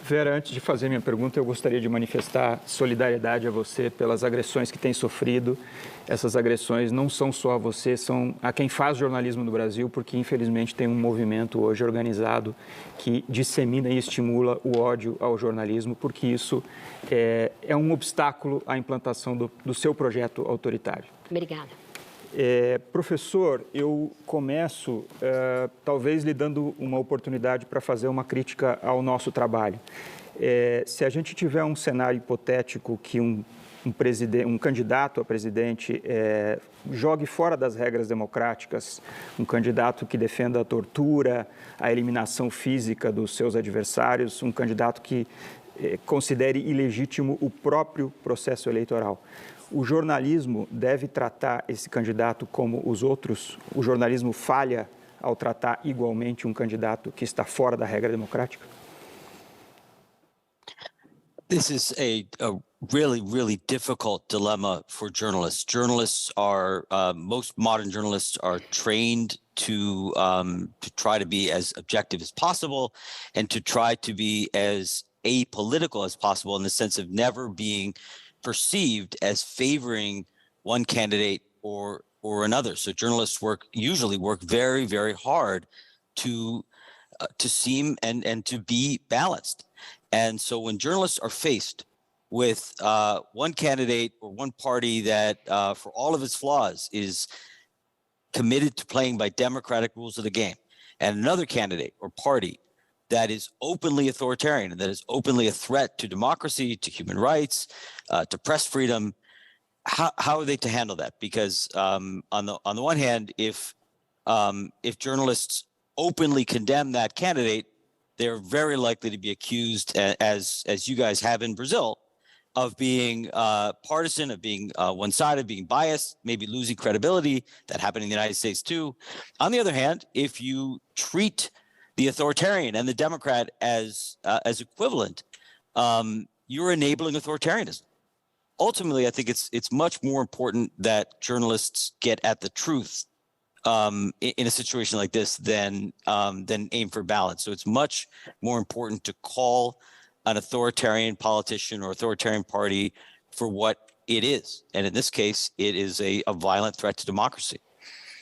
Vera, antes de fazer minha pergunta, eu gostaria de manifestar solidariedade a você pelas agressões que tem sofrido. Essas agressões não são só a você, são a quem faz jornalismo no Brasil, porque infelizmente tem um movimento hoje organizado que dissemina e estimula o ódio ao jornalismo, porque isso é um obstáculo à implantação do seu projeto autoritário. Obrigada. Professor, eu começo talvez lhe dando uma oportunidade para fazer uma crítica ao nosso trabalho. Se a gente tiver um cenário hipotético que um candidato a presidente jogue fora das regras democráticas, um candidato que defenda a tortura, a eliminação física dos seus adversários, um candidato que considere ilegítimo o próprio processo eleitoral. O jornalismo deve tratar esse candidato como os outros? O jornalismo falha ao tratar igualmente um candidato que está fora da regra democrática? This is a really, really difficult dilemma for journalists. Journalists are, most modern journalists are trained to try to be as objective as possible and to try to be as apolitical as possible, in the sense of never being perceived as favoring one candidate or another. So journalists usually work very, very hard to seem and to be balanced. And so when journalists are faced with one candidate or one party that, for all of its flaws, is committed to playing by democratic rules of the game, and another candidate or party that is openly authoritarian and that is openly a threat to democracy, to human rights, to press freedom, how are they to handle that? Because on the one hand, if journalists openly condemn that candidate, they're very likely to be accused, as you guys have in Brazil, of being partisan, of being one-sided, being biased, maybe losing credibility. That happened in the United States too. On the other hand, if you treat the authoritarian and the Democrat as equivalent, you're enabling authoritarianism. Ultimately, I think it's much more important that journalists get at the truth in a situation like this than aim for balance. So it's much more important to call an authoritarian politician or authoritarian party for what it is. And in this case, it is a violent threat to democracy.